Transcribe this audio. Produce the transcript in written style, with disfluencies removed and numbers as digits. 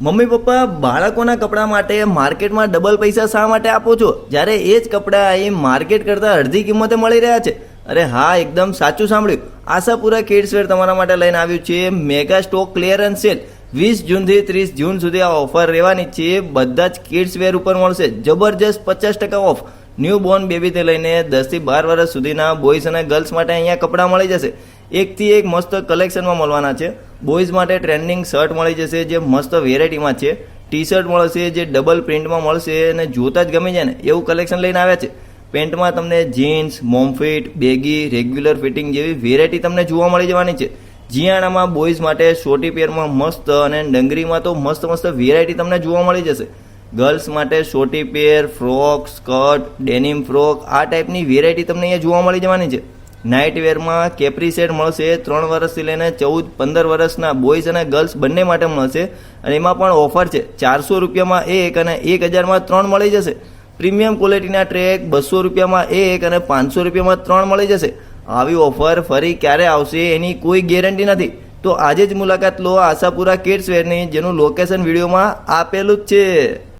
Mummy papa બાળકોના કપડાં માટે માર્કેટમાં ડબલ પૈસા શા માટે આપો છો જ્યારે એ જ કપડાં અહીં માર્કેટ કરતાં અડધી કિંમતે મળી રહ્યા છે? અરે હા, એકદમ સાચું સાંભળ્યું. આશાપુરા કિડ્સવેર તમારા માટે લઈને આવ્યું છે મેગા સ્ટોક ક્લિયરન્સ સેલ. 20 જૂનથી 30 જૂન સુધી આ ઓફર રહેવાની છે. બધા જ કિડ્સવેર ઉપર મળશે જબરજસ્ત 50% ઓફ. ન્યૂ બોર્ન બેબીથી લઈને 10 થી 12 વર્ષ સુધીના બોયઝ અને ગર્લ્સ માટે અહીંયા કપડાં મળી જશે. એકથી એક મસ્ત કલેક્શનમાં મળવાના છે. બોયઝ માટે ટ્રેન્ડિંગ શર્ટ મળી જશે જે મસ્ત વેરાયટીમાં છે. ટી શર્ટ મળશે જે ડબલ પ્રિન્ટમાં મળશે અને જોતા જ ગમી જાય ને એવું કલેક્શન લઈને આવ્યા છે. પેન્ટમાં તમને જીન્સ, મોમફિટ, બેગી, રેગ્યુલર ફિટિંગ જેવી વેરાયટી તમને જોવા મળી જવાની છે. જીયાણામાં બોયઝ માટે શોર્ટી પેરમાં મસ્ત અને ડંગરીમાં તો મસ્ત મસ્ત વેરાયટી તમને જોવા મળી જશે. ગર્લ્સ માટે શોર્ટી પેર, ફ્રોક, સ્કર્ટ, ડેનિમ ફ્રોક આ ટાઈપની વેરાયટી તમને અહીંયા જોવા મળી જવાની છે. નાઇટ વેરમાં કેપ્રી સેટ મળશે 3 વર્ષથી લઈને 14-15 વર્ષના બોયઝ અને ગર્લ્સ બંને માટે મળશે અને એમાં પણ ઓફર છે 400 રૂપિયામાં એક અને 1000માં 3 મળી જશે. પ્રીમિયમ ક્વોલિટીના ટ્રેક 200 રૂપિયામાં એક અને 500 રૂપિયામાં 3 મળી જશે. આવી ઓફર ફરી ક્યારે આવશે એની કોઈ ગેરંટી નથી. તો આજે જ મુલાકાત લો આશાપુરા કિડ્સવેરની, જેનું લોકેશન વિડીયોમાં આપેલું જ છે.